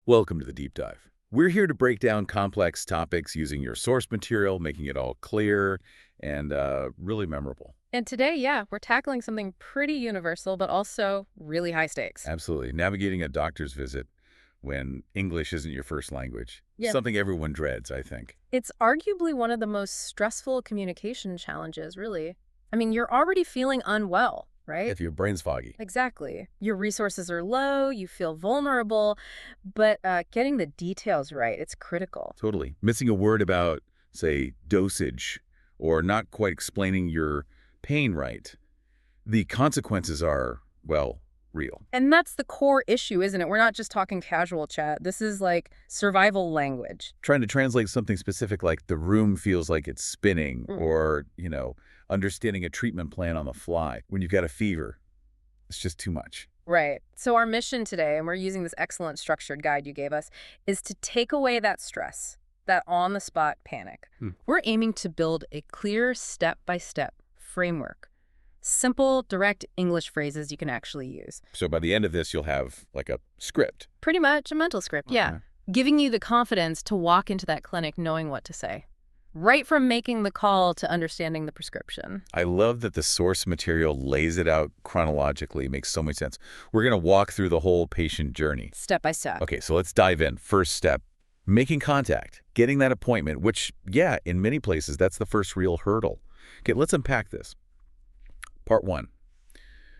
Welcome to the Deep Dive. We're here to break down complex topics using your source material, making it all clear and really memorable. And today, yeah, we're tackling something pretty universal, but also really high stakes. Absolutely. Navigating a doctor's visit when English isn't your first language. Yeah. Something everyone dreads, I think. It's arguably one of the most stressful communication challenges, really. I mean, you're already feeling unwell, right? If your brain's foggy. Exactly. Your resources are low, you feel vulnerable, but getting the details right, it's critical. Totally. Missing a word about, say, dosage, or not quite explaining your pain right. The consequences are, well, real. And that's the core issue, isn't it? We're not just talking casual chat. This is like survival language. Trying to translate something specific like the room feels like it's spinning or, understanding a treatment plan on the fly when you've got a fever. It's just too much. Right. So our mission today, and we're using this excellent structured guide you gave us, is to take away that stress, that on-the-spot panic. We're aiming to build a clear step-by-step framework. Simple, direct English phrases you can actually use. So by the end of this, you'll have like a script. Pretty much a mental script, yeah. Giving you the confidence to walk into that clinic knowing what to say. Right from making the call to understanding the prescription. I love that the source material lays it out chronologically. It makes so much sense. We're going to walk through the whole patient journey. Step by step. Okay, so let's dive in. First step, making contact, getting that appointment, which, yeah, in many places, that's the first real hurdle. Okay, let's unpack this. Part 1,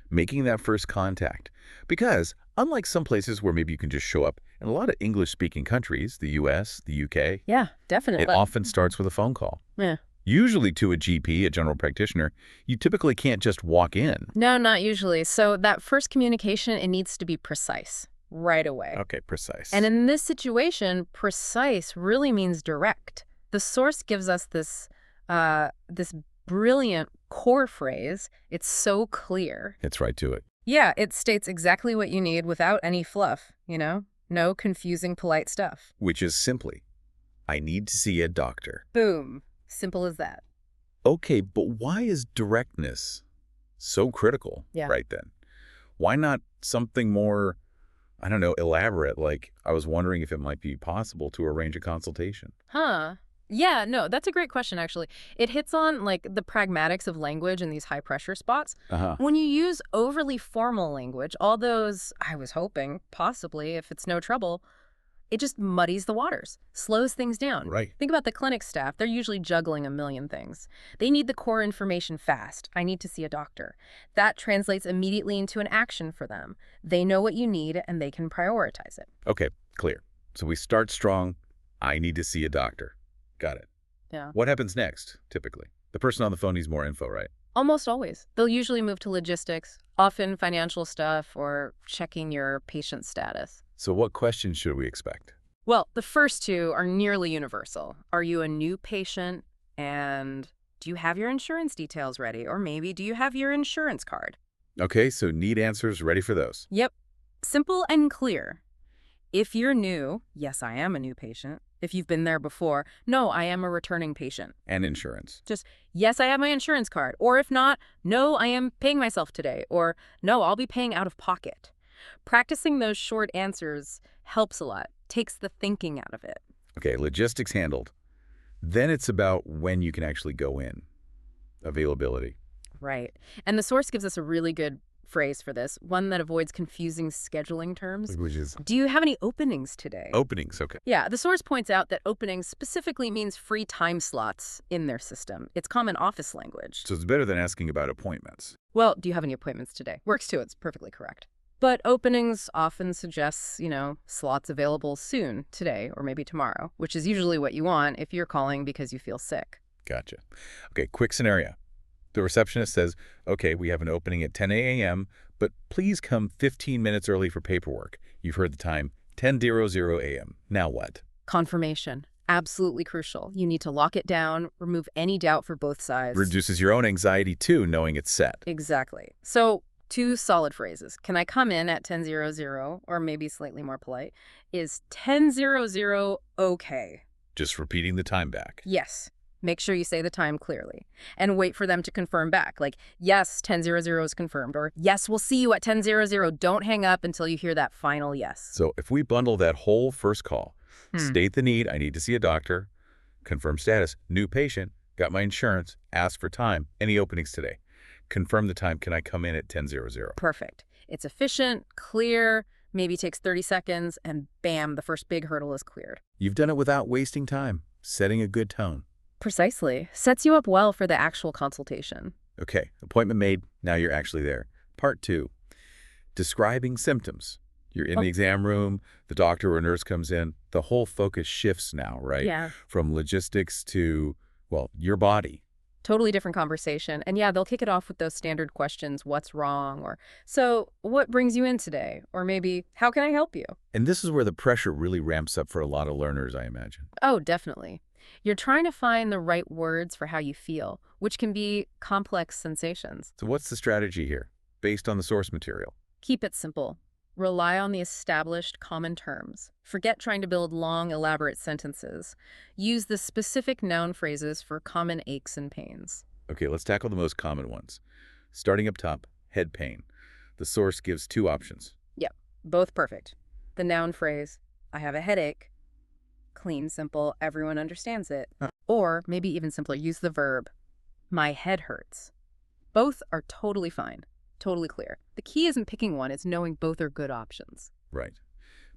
making that first contact. Because unlike some places where maybe you can just show up, in a lot of English-speaking countries, the U.S., the U.K., yeah, definitely. it often starts with a phone call. Yeah. Usually to a GP, a general practitioner. You typically can't just walk in. No, not usually. So that first communication, it needs to be precise right away. Okay, precise. And in this situation, precise really means direct. The source gives us this brilliant core phrase. It's so clear. It's right to it. Yeah, it states exactly what you need without any fluff, No confusing polite stuff. Which is simply, I need to see a doctor. Boom. Simple as that. Okay, but why is directness so critical right then? Why not something more, I don't know, elaborate, like I was wondering if it might be possible to arrange a consultation? Huh. Yeah, no, that's a great question, actually. It hits on, like, the pragmatics of language in these high-pressure spots. When you use overly formal language, all those, I was hoping, possibly, if it's no trouble, it just muddies the waters, slows things down. Right. Think about the clinic staff. They're usually juggling a million things. They need the core information fast. I need to see a doctor. That translates immediately into an action for them. They know what you need, and they can prioritize it. Okay, clear. So we start strong. I need to see a doctor. Got it. Yeah. What happens next, typically? The person on the phone needs more info, right? Almost always. They'll usually move to logistics, often financial stuff, or checking your patient status. So what questions should we expect? Well, the first two are nearly universal. Are you a new patient? And do you have your insurance details ready? Or maybe do you have your insurance card? Okay, so need answers ready for those. Yep. Simple and clear. If you're new, yes, I am a new patient. If you've been there before, no, I am a returning patient. And insurance. Just, yes, I have my insurance card. Or if not, no, I am paying myself today. Or, no, I'll be paying out of pocket. Practicing those short answers helps a lot, takes the thinking out of it. Okay, logistics handled. Then it's about when you can actually go in. Availability. Right. And the source gives us a really good phrase for this, one that avoids confusing scheduling terms. Which is? Do you have any openings today? Openings, okay. Yeah, the source points out that openings specifically means free time slots in their system. It's common office language. So it's better than asking about appointments. Well, do you have any appointments today? Works too, it's perfectly correct. But openings often suggests, slots available soon, today, or maybe tomorrow, which is usually what you want if you're calling because you feel sick. Gotcha. Okay, quick scenario. The receptionist says, okay, we have an opening at 10 a.m., but please come 15 minutes early for paperwork. You've heard the time, 10:00 a.m. Now what? Confirmation. Absolutely crucial. You need to lock it down, remove any doubt for both sides. Reduces your own anxiety, too, knowing it's set. Exactly. So, two solid phrases. Can I come in at 10:00, or maybe slightly more polite, is 10:00 okay? Just repeating the time back. Yes. Make sure you say the time clearly and wait for them to confirm back. Like, yes, 10:00 is confirmed, or yes, we'll see you at 10:00. Don't hang up until you hear that final yes. So if we bundle that whole first call, state the need, I need to see a doctor, confirm status, new patient, got my insurance, ask for time, any openings today, confirm the time, can I come in at 10:00? Perfect. It's efficient, clear, maybe takes 30 seconds, and bam, the first big hurdle is cleared. You've done it without wasting time, setting a good tone. Precisely. Sets you up well for the actual consultation. Okay, appointment made, now you're actually there. Part 2, describing symptoms. You're in the exam room, the doctor or nurse comes in, the whole focus shifts now, right? Yeah. From logistics to, well, your body. Totally different conversation. And yeah, they'll kick it off with those standard questions, what's wrong? Or, so what brings you in today? Or maybe, how can I help you? And this is where the pressure really ramps up for a lot of learners, I imagine. Oh, definitely. You're trying to find the right words for how you feel, which can be complex sensations. So what's the strategy here, based on the source material? Keep it simple. Rely on the established common terms. Forget trying to build long, elaborate sentences. Use the specific noun phrases for common aches and pains. Okay, let's tackle the most common ones. Starting up top, head pain. The source gives 2 options. Yep, both perfect. The noun phrase, I have a headache. Clean, simple, everyone understands it. Or maybe even simpler, use the verb, my head hurts. Both are totally fine, totally clear. The key isn't picking one, it's knowing both are good options. Right.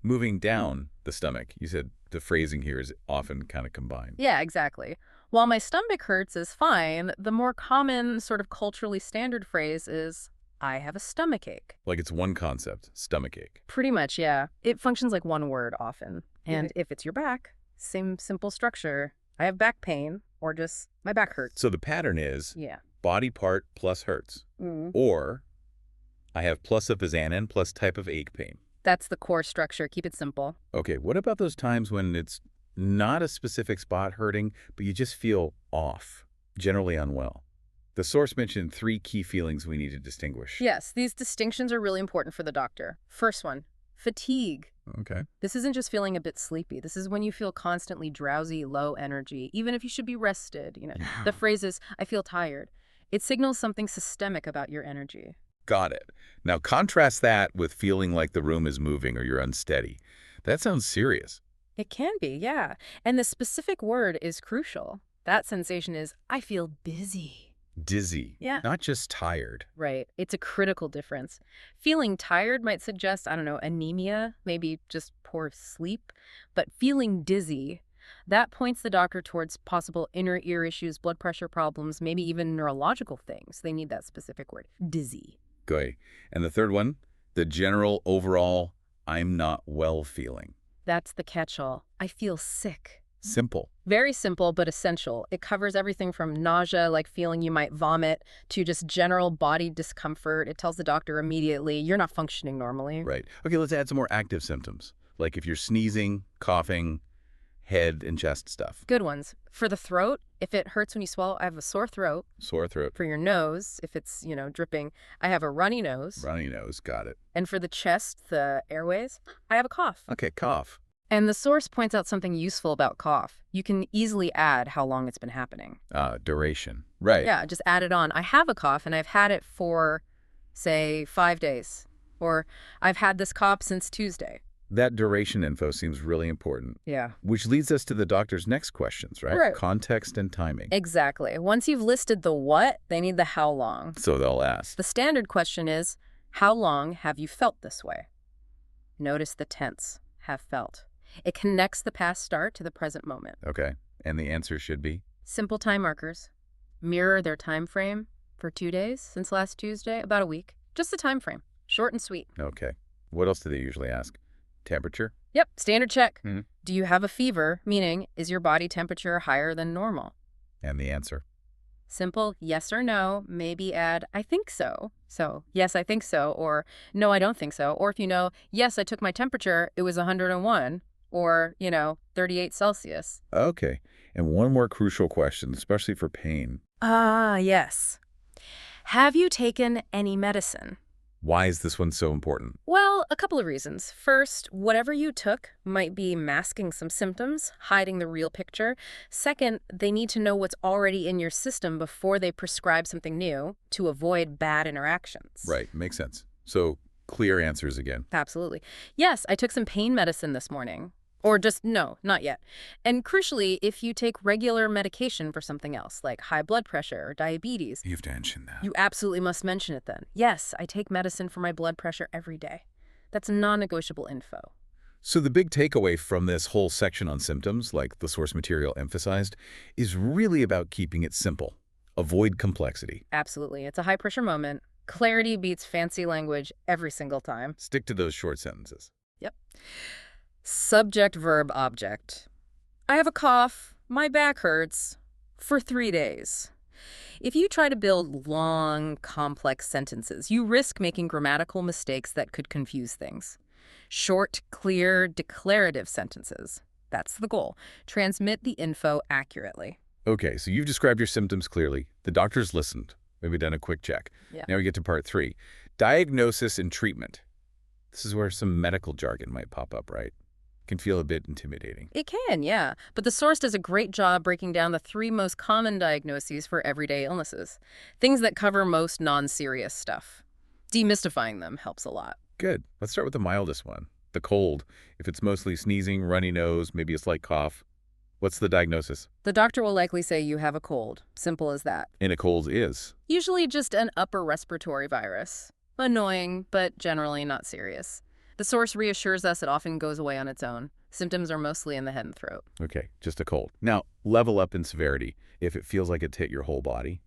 Moving down the stomach, you said the phrasing here is often kind of combined. Yeah, exactly. While my stomach hurts is fine, the more common, sort of culturally standard phrase is, I have a stomach ache. Like it's one concept, stomach ache. Pretty much, yeah. It functions like one word often. And if it's your back, same simple structure. I have back pain, or just my back hurts. So the pattern is body part plus hurts. Mm. Or I have plus of azanin plus type of ache pain. That's the core structure. Keep it simple. Okay, what about those times when it's not a specific spot hurting, but you just feel off, generally unwell? The source mentioned 3 key feelings we need to distinguish. Yes, these distinctions are really important for the doctor. First one, fatigue. Okay. This isn't just feeling a bit sleepy. This is when you feel constantly drowsy, low energy, even if you should be rested. The phrase is, I feel tired. It signals something systemic about your energy. Got it. Now contrast that with feeling like the room is moving or you're unsteady. That sounds serious. It can be, yeah. And the specific word is crucial. That sensation is, I feel busy. Dizzy. Yeah. Not just tired. Right. It's a critical difference. Feeling tired might suggest, I don't know, anemia, maybe just poor sleep. But feeling dizzy, that points the doctor towards possible inner ear issues, blood pressure problems, maybe even neurological things. They need that specific word, dizzy. Okay. And the third one, the general overall, I'm not well feeling. That's the catch-all. I feel sick. Simple. Very simple, but essential. It covers everything from nausea, like feeling you might vomit, to just general body discomfort. It tells the doctor immediately, you're not functioning normally. Right. Okay, let's add some more active symptoms. Like if you're sneezing, coughing, head and chest stuff. Good ones. For the throat, if it hurts when you swallow, I have a sore throat. Sore throat. For your nose, if it's, dripping, I have a runny nose. Runny nose, got it. And for the chest, the airways, I have a cough. Okay, cough. And the source points out something useful about cough. You can easily add how long it's been happening. Duration. Right. Yeah, just add it on. I have a cough and I've had it for, say, 5 days. Or I've had this cough since Tuesday. That duration info seems really important. Yeah. Which leads us to the doctor's next questions, right? Right. Context and timing. Exactly. Once you've listed the what, they need the how long. So they'll ask. The standard question is, how long have you felt this way? Notice the tense, have felt. It connects the past start to the present moment. Okay. And the answer should be? Simple time markers. Mirror their time frame for 2 days since last Tuesday, about a week. Just the time frame. Short and sweet. Okay. What else do they usually ask? Temperature? Yep, standard check. Mm-hmm. Do you have a fever? Meaning, is your body temperature higher than normal? And the answer? Simple yes or no, maybe add, I think so. So, yes, I think so, or no, I don't think so. Or if you know, yes, I took my temperature, it was 101, or, 38 Celsius. Okay. And one more crucial question, especially for pain. Yes. Have you taken any medicine? Why is this one so important? Well, a couple of reasons. First, whatever you took might be masking some symptoms, hiding the real picture. Second, they need to know what's already in your system before they prescribe something new to avoid bad interactions. Right, makes sense. So, clear answers again. Absolutely. Yes, I took some pain medicine this morning. Or just, no, not yet. And crucially, if you take regular medication for something else, like high blood pressure or diabetes, You have to mention that. you absolutely must mention it then. Yes, I take medicine for my blood pressure every day. That's non-negotiable info. So the big takeaway from this whole section on symptoms, like the source material emphasized, is really about keeping it simple. Avoid complexity. Absolutely. It's a high-pressure moment. Clarity beats fancy language every single time. Stick to those short sentences. Yep. Subject, verb, object. I have a cough. My back hurts. For 3 days. If you try to build long, complex sentences, you risk making grammatical mistakes that could confuse things. Short, clear, declarative sentences. That's the goal. Transmit the info accurately. Okay, so you've described your symptoms clearly. The doctor's listened. Maybe done a quick check. Yeah. Now we get to part 3. Diagnosis and treatment. This is where some medical jargon might pop up, right? Can feel a bit intimidating. It can, yeah. But the source does a great job breaking down the 3 most common diagnoses for everyday illnesses. Things that cover most non-serious stuff. Demystifying them helps a lot. Good. Let's start with the mildest one. The cold. If it's mostly sneezing, runny nose, maybe a slight cough. What's the diagnosis? The doctor will likely say you have a cold. Simple as that. And a cold is? Usually just an upper respiratory virus. Annoying, but generally not serious. The source reassures us it often goes away on its own. Symptoms are mostly in the head and throat. Okay, just a cold. Now, level up in severity if it feels like it's hit your whole body.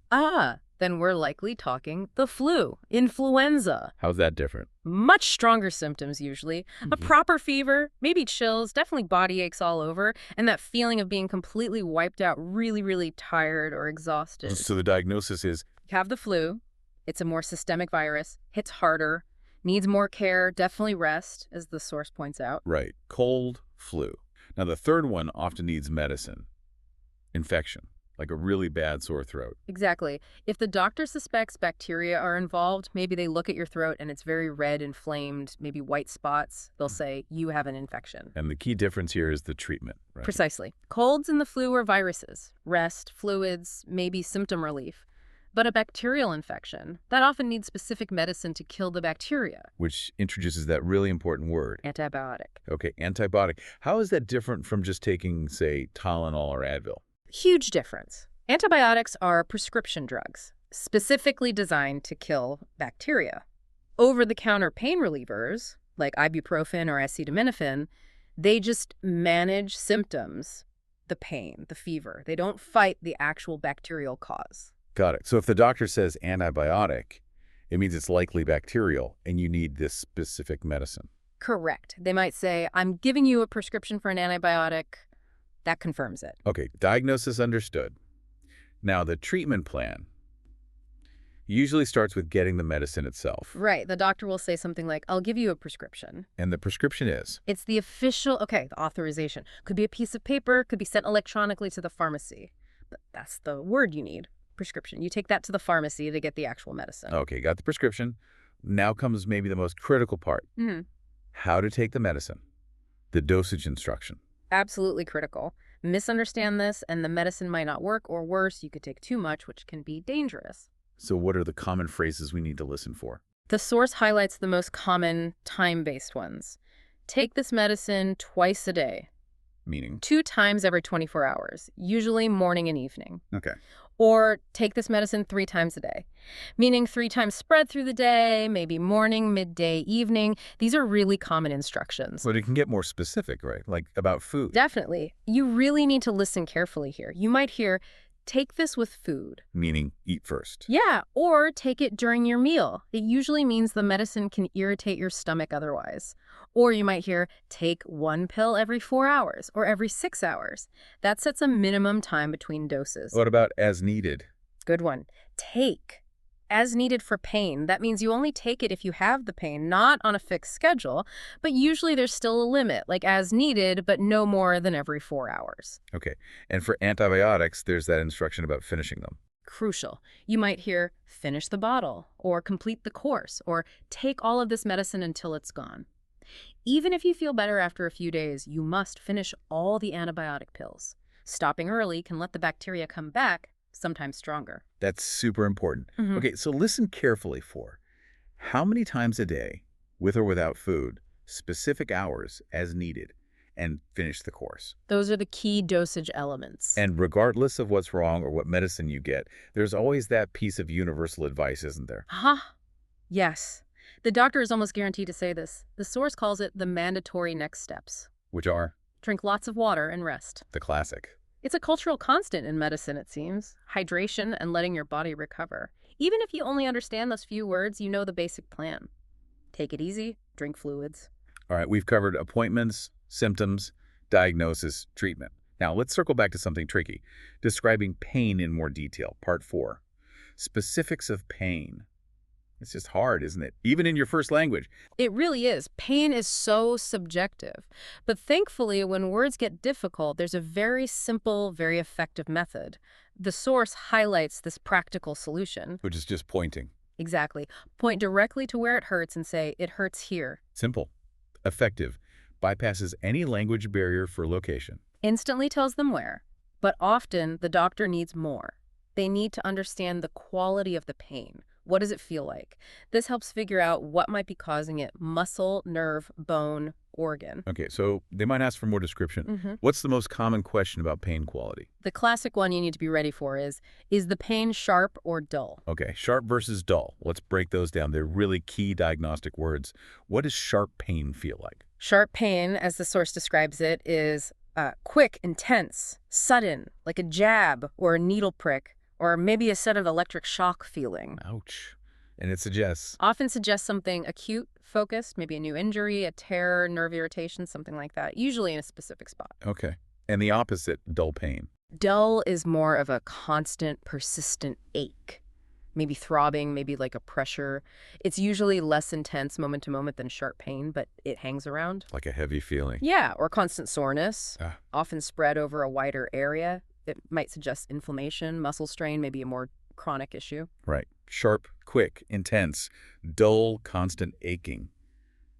Then we're likely talking the flu, influenza. How's that different? Much stronger symptoms usually. A proper fever, maybe chills, definitely body aches all over, and that feeling of being completely wiped out, really, really tired or exhausted. So the diagnosis is? You have the flu. It's a more systemic virus, hits harder, needs more care, definitely rest, as the source points out. Right. Cold, flu. Now, the third one often needs medicine. Infection, like a really bad sore throat. Exactly. If the doctor suspects bacteria are involved, maybe they look at your throat and it's very red, inflamed, maybe white spots. They'll say, you have an infection. And the key difference here is the treatment, right? Precisely. Colds and the flu are viruses. Rest, fluids, maybe symptom relief. But a bacterial infection, that often needs specific medicine to kill the bacteria. Which introduces that really important word. Antibiotic. Okay, antibiotic. How is that different from just taking, say, Tylenol or Advil? Huge difference. Antibiotics are prescription drugs, specifically designed to kill bacteria. Over-the-counter pain relievers, like ibuprofen or acetaminophen, they just manage symptoms, the pain, the fever. They don't fight the actual bacterial cause. Got it. So if the doctor says antibiotic, it means it's likely bacterial, and you need this specific medicine. Correct. They might say, I'm giving you a prescription for an antibiotic. That confirms it. Okay, diagnosis understood. Now, the treatment plan usually starts with getting the medicine itself. Right. The doctor will say something like, I'll give you a prescription. And the prescription is? It's the official, the authorization. Could be a piece of paper, could be sent electronically to the pharmacy. But that's the word you need. Prescription. You take that to the pharmacy to get the actual medicine. Okay, got the prescription. Now comes maybe the most critical part. How to take the medicine. The dosage instruction. Absolutely critical. Misunderstand this and the medicine might not work, or worse, you could take too much, which can be dangerous. So what are the common phrases we need to listen for? The source highlights the most common time-based ones. Take this medicine twice a day. Meaning? 2 times every 24 hours, usually morning and evening. Okay. Or take this medicine 3 times a day, meaning 3 times spread through the day, maybe morning, midday, evening. These are really common instructions. But it can get more specific, right? Like about food. Definitely. You really need to listen carefully here. You might hear, take this with food. Meaning eat first. Yeah, or take it during your meal. It usually means the medicine can irritate your stomach otherwise. Or you might hear, take 1 pill every 4 hours or every 6 hours. That sets a minimum time between doses. What about as needed? Good one. Take. As needed for pain. That means you only take it if you have the pain, not on a fixed schedule, but usually there's still a limit, like as needed, but no more than every 4 hours. Okay. And for antibiotics, there's that instruction about finishing them. Crucial. You might hear, finish the bottle, or complete the course, or take all of this medicine until it's gone. Even if you feel better after a few days, you must finish all the antibiotic pills. Stopping early can let the bacteria come back, sometimes stronger. That's super important. Okay, so listen carefully for how many times a day, with or without food, specific hours as needed, and finish the course. Those are the key dosage elements. And regardless of what's wrong or what medicine you get, there's always that piece of universal advice, isn't there? Yes. The doctor is almost guaranteed to say this. The source calls it the mandatory next steps. Which are? Drink lots of water and rest. The classic. It's a cultural constant in medicine, it seems. Hydration and letting your body recover. Even if you only understand those few words, you know the basic plan. Take it easy, drink fluids. All right, we've covered appointments, symptoms, diagnosis, treatment. Now, let's circle back to something tricky. Describing pain in more detail, part 4. Specifics of pain. It's just hard, isn't it? Even in your first language. It really is. Pain is so subjective. But thankfully, when words get difficult, there's a very simple, very effective method. The source highlights this practical solution. Which is just pointing. Exactly. Point directly to where it hurts and say, it hurts here. Simple. Effective. Bypasses any language barrier for location. Instantly tells them where. But often, the doctor needs more. They need to understand the quality of the pain. What does it feel like? This helps figure out what might be causing it: muscle, nerve, bone, organ. Okay, so they might ask for more description. What's the most common question about pain quality? The classic one you need to be ready for is the pain sharp or dull? Okay, sharp versus dull. Let's break those down. They're really key diagnostic words. What does sharp pain feel like? Sharp pain, as the source describes it, is quick, intense, sudden, like a jab or a needle prick, or maybe a set of electric shock feeling. Ouch. And it suggests? Often suggests something acute, focused, maybe a new injury, a tear, nerve irritation, something like that, usually in a specific spot. Okay. And the opposite, dull pain? Dull is more of a constant, persistent ache. Maybe throbbing, maybe like a pressure. It's usually less intense moment to moment than sharp pain, but it hangs around. Like a heavy feeling? Yeah, or constant soreness, often spread over a wider area. It might suggest inflammation, muscle strain, maybe a more chronic issue. Right. Sharp, quick, intense, dull, constant aching.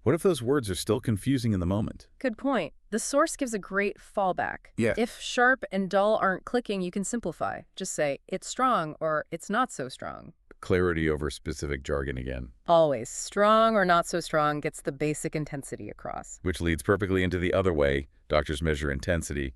What if those words are still confusing in the moment? Good point. The source gives a great fallback. Yeah. If sharp and dull aren't clicking, you can simplify. Just say, it's strong or it's not so strong. Clarity over specific jargon again. Always. Strong or not so strong gets the basic intensity across. Which leads perfectly into the other way. Doctors measure intensity.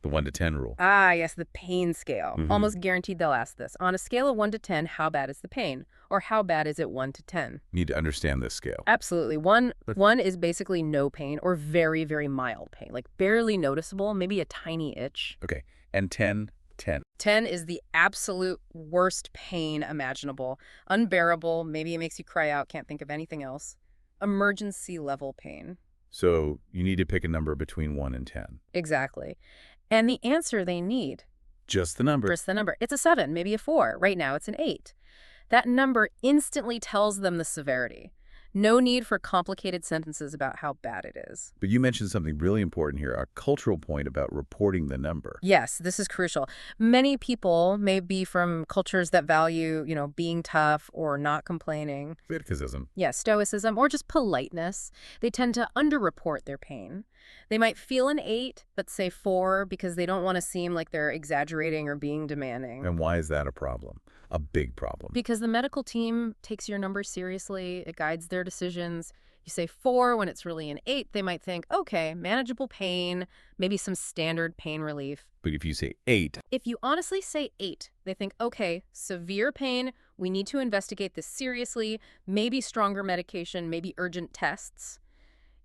The 1 to 10 rule. Yes, the pain scale. Almost guaranteed they'll ask this. On a scale of 1 to 10, how bad is the pain? Or how bad is it 1 to 10? Need to understand this scale. Absolutely. One is basically no pain or very, very mild pain, like barely noticeable, maybe a tiny itch. Okay. And 10? 10 is the absolute worst pain imaginable. Unbearable, maybe it makes you cry out, can't think of anything else. Emergency level pain. So you need to pick a number between 1 and 10. Exactly. And the answer they need. Just the number. Just the number. It's a 7, maybe a 4. Right now it's an 8. That number instantly tells them the severity. No need for complicated sentences about how bad it is. But you mentioned something really important here, a cultural point about reporting the number. Yes, this is crucial. Many people may be from cultures that value, being tough or not complaining. Stoicism. Yeah, stoicism, or just politeness. They tend to underreport their pain. They might feel an 8, but say 4 because they don't want to seem like they're exaggerating or being demanding. And why is that a problem? A big problem. Because the medical team takes your number seriously. It guides their decisions. You say 4 when it's really an 8, they might think, okay, manageable pain, maybe some standard pain relief. But if you say 8... If you honestly say 8, they think, okay, severe pain, we need to investigate this seriously, maybe stronger medication, maybe urgent tests.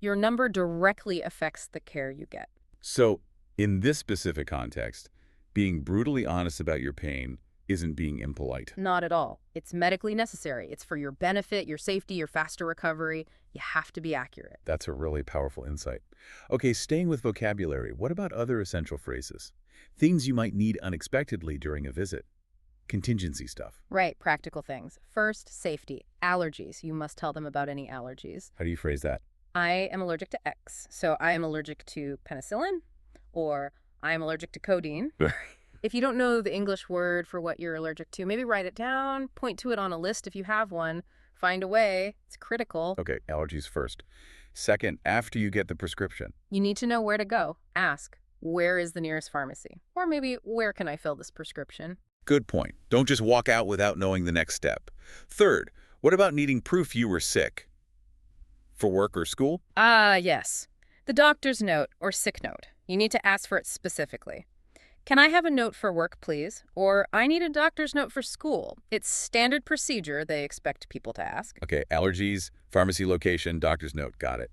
Your number directly affects the care you get. So, in this specific context, being brutally honest about your pain isn't being impolite. Not at all. It's medically necessary. It's for your benefit, your safety, your faster recovery. You have to be accurate. That's a really powerful insight. Okay, staying with vocabulary, what about other essential phrases? Things you might need unexpectedly during a visit. Contingency stuff. Right, practical things. First, safety. Allergies. You must tell them about any allergies. How do you phrase that? I am allergic to X, so I am allergic to penicillin, or I am allergic to codeine. If you don't know the English word for what you're allergic to, maybe write it down, point to it on a list if you have one, find a way. It's critical. Okay, allergies first. Second, after you get the prescription. You need to know where to go. Ask, where is the nearest pharmacy? Or maybe, where can I fill this prescription? Good point. Don't just walk out without knowing the next step. Third, what about needing proof you were sick? For work or school? Yes. The doctor's note or sick note. You need to ask for it specifically. Can I have a note for work, please? Or I need a doctor's note for school. It's standard procedure they expect people to ask. Okay, allergies, pharmacy location, doctor's note. Got it.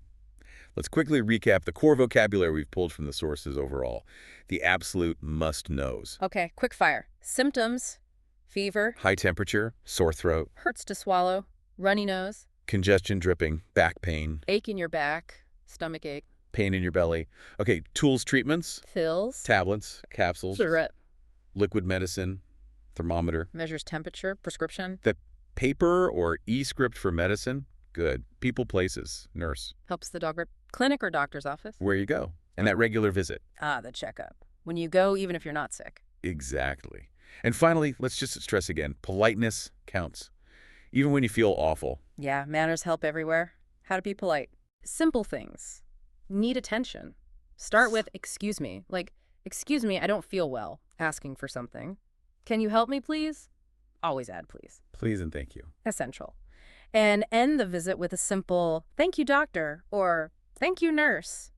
Let's quickly recap the core vocabulary we've pulled from the sources overall. The absolute must-knows. Okay, quick fire. Symptoms: fever, High temperature, sore throat, hurts to swallow, runny nose, congestion, dripping, back pain, ache in your back, stomach ache, pain in your belly. Okay, tools, treatments, pills, tablets, capsules, syrup, liquid medicine, thermometer. measures temperature, prescription, The paper or e-script for medicine, good. People, places, nurse, helps the dog clinic or doctor's office. where you go, and that regular visit. The checkup. When you go, even if you're not sick. Exactly. And finally, let's just stress again, politeness counts. Even when you feel awful. Yeah, manners help everywhere. How to be polite. Simple things. Need attention. Start with, excuse me. Like, excuse me, I don't feel well. Asking for something. Can you help me, please? Always add please. Please and thank you. Essential. And end the visit with a simple, thank you, doctor, or thank you, nurse.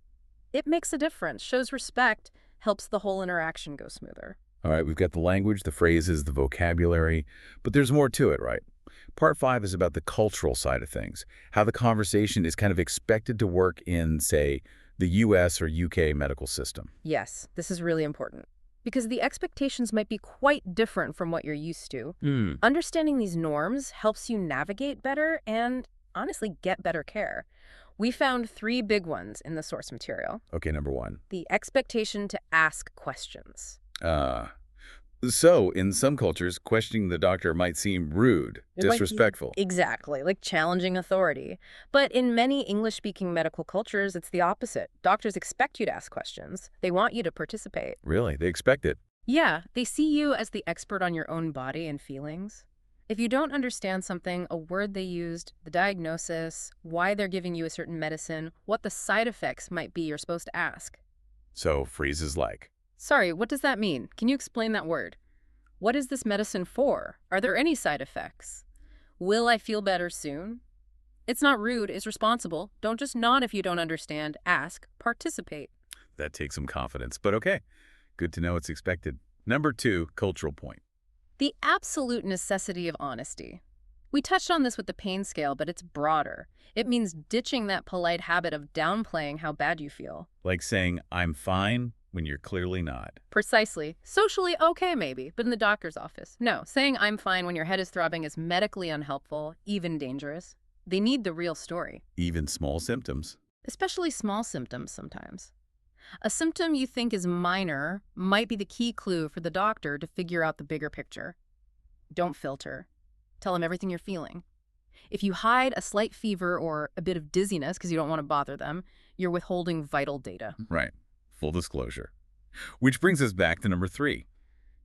It makes a difference, shows respect, helps the whole interaction go smoother. All right, we've got the language, the phrases, the vocabulary, but there's more to it, right? Part 5 is about the cultural side of things, how the conversation is kind of expected to work in, say, the US or UK medical system. Yes, this is really important. Because the expectations might be quite different from what you're used to. Understanding these norms helps you navigate better and, honestly, get better care. We found 3 big ones in the source material. Okay, number 1. The expectation to ask questions. So, in some cultures, questioning the doctor might seem rude, disrespectful. Exactly, like challenging authority. But in many English-speaking medical cultures, it's the opposite. Doctors expect you to ask questions. They want you to participate. Really? They expect it? Yeah, they see you as the expert on your own body and feelings. If you don't understand something, a word they used, the diagnosis, why they're giving you a certain medicine, what the side effects might be, you're supposed to ask. So, phrases like, Sorry, what does that mean? Can you explain that word? What is this medicine for? Are there any side effects? Will I feel better soon? It's not rude, it's responsible. Don't just nod if you don't understand. Ask, participate. that takes some confidence, but okay. Good to know it's expected. Number 2, cultural point. The absolute necessity of honesty. We touched on this with the pain scale, but it's broader. It means ditching that polite habit of downplaying how bad you feel. Like saying, I'm fine, when you're clearly not. Precisely. Socially, okay maybe, but in the doctor's office. No, saying I'm fine when your head is throbbing is medically unhelpful, even dangerous. They need the real story. Even small symptoms. Especially small symptoms sometimes. A symptom you think is minor might be the key clue for the doctor to figure out the bigger picture. Don't filter. Tell them everything you're feeling. If you hide a slight fever or a bit of dizziness because you don't want to bother them, you're withholding vital data. Right. Full disclosure. Which brings us back to number 3.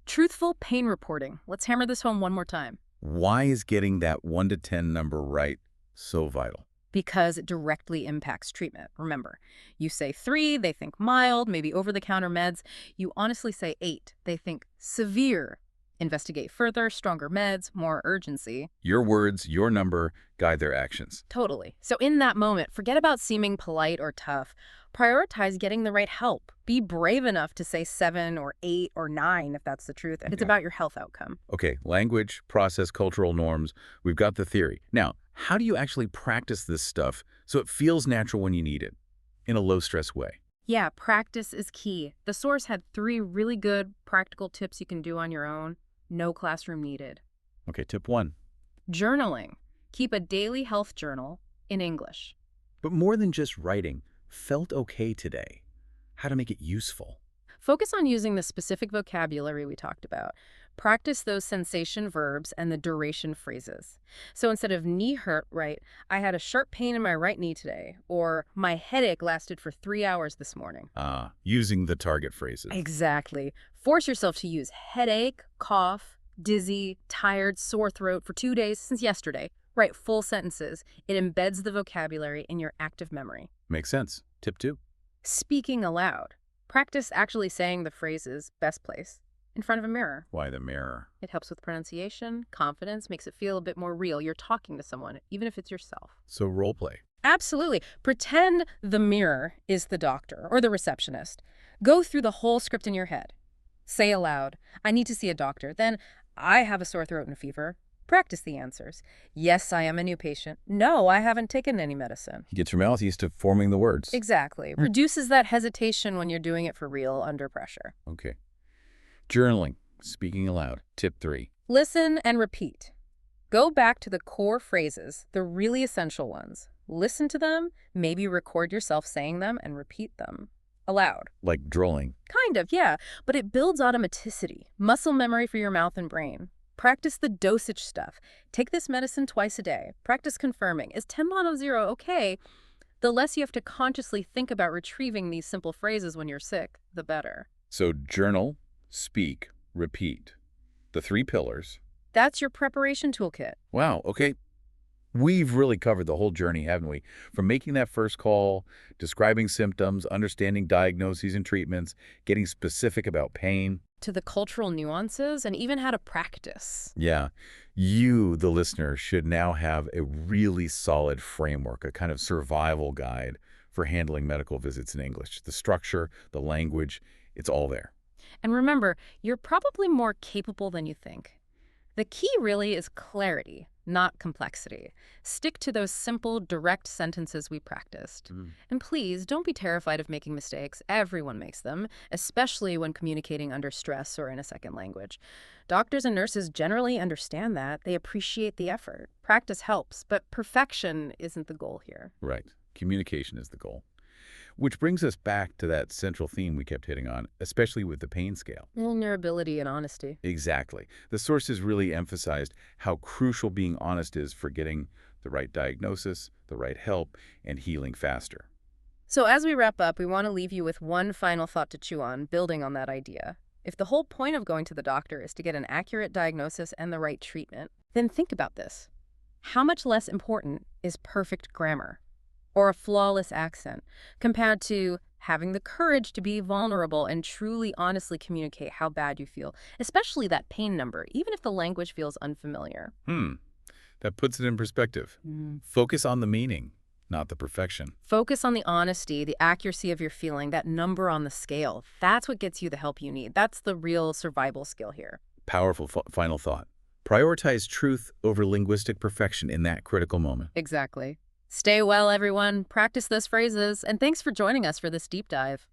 Truthful pain reporting. Let's hammer this home one more time. Why is getting that 1 to 10 number right so vital? Because it directly impacts treatment. Remember, you say 3, they think mild, maybe over-the-counter meds. You honestly say 8, they think severe. Investigate further, stronger meds, more urgency. Your words, your number, guide their actions. Totally. So in that moment, forget about seeming polite or tough. Prioritize getting the right help. Be brave enough to say 7 or 8 or 9 if that's the truth. It's about your health outcome. Okay, language, process, cultural norms. We've got the theory. Now, how do you actually practice this stuff so it feels natural when you need it in a low-stress way? Yeah, practice is key. The source had 3 really good practical tips you can do on your own. No classroom needed. Okay, tip 1. Journaling. Keep a daily health journal in English. But more than just writing, felt okay today. How to make it useful. Focus on using the specific vocabulary we talked about. Practice those sensation verbs and the duration phrases. So instead of knee hurt, right, I had a sharp pain in my right knee today, or my headache lasted for 3 hours this morning. Using the target phrases. Exactly. Force yourself to use headache, cough, dizzy, tired, sore throat for 2 days since yesterday. Write full sentences. It embeds the vocabulary in your active memory. Makes sense. Tip 2. Speaking aloud. Practice actually saying the phrases best place in front of a mirror. Why the mirror? It helps with pronunciation, confidence, makes it feel a bit more real. You're talking to someone, even if it's yourself. So role play. Absolutely. Pretend the mirror is the doctor or the receptionist. Go through the whole script in your head. Say aloud, I need to see a doctor. Then, I have a sore throat and a fever. Practice the answers. Yes, I am a new patient. No, I haven't taken any medicine. Get your mouth used to forming the words. Exactly. Reduces that hesitation when you're doing it for real under pressure. Okay. Journaling. Speaking aloud. Tip 3. Listen and repeat. Go back to the core phrases, the really essential ones. Listen to them, maybe record yourself saying them, and repeat them aloud. Like drilling. Kind of, yeah. But it builds automaticity, muscle memory for your mouth and brain. Practice the dosage stuff. Take this medicine twice a day. Practice confirming. Is 10 mono 0 okay? The less you have to consciously think about retrieving these simple phrases when you're sick, the better. So journal, speak, repeat. The 3 pillars. That's your preparation toolkit. Wow, okay. We've really covered the whole journey, haven't we? From making that first call, describing symptoms, understanding diagnoses and treatments, getting specific about pain. To the cultural nuances and even how to practice. Yeah. You, the listener, should now have a really solid framework, a kind of survival guide for handling medical visits in English. The structure, the language, it's all there. And remember, you're probably more capable than you think. The key really is clarity, not complexity. Stick to those simple, direct sentences we practiced. And please, don't be terrified of making mistakes. Everyone makes them, especially when communicating under stress or in a second language. Doctors and nurses generally understand that. They appreciate the effort. Practice helps, but perfection isn't the goal here. Right. Communication is the goal. Which brings us back to that central theme we kept hitting on, especially with the pain scale. Vulnerability and honesty. Exactly. The sources really emphasized how crucial being honest is for getting the right diagnosis, the right help, and healing faster. So as we wrap up, we want to leave you with one final thought to chew on, building on that idea. If the whole point of going to the doctor is to get an accurate diagnosis and the right treatment, then think about this. How much less important is perfect grammar or a flawless accent compared to having the courage to be vulnerable and truly honestly communicate how bad you feel, especially that pain number, even if the language feels unfamiliar? That puts it in perspective. Focus on the meaning, not the perfection. Focus on the honesty, the accuracy of your feeling, that number on the scale. That's what gets you the help you need. That's the real survival skill here. Powerful final thought. Prioritize truth over linguistic perfection in that critical moment. Exactly. Stay well, everyone. Practice those phrases. And thanks for joining us for this deep dive.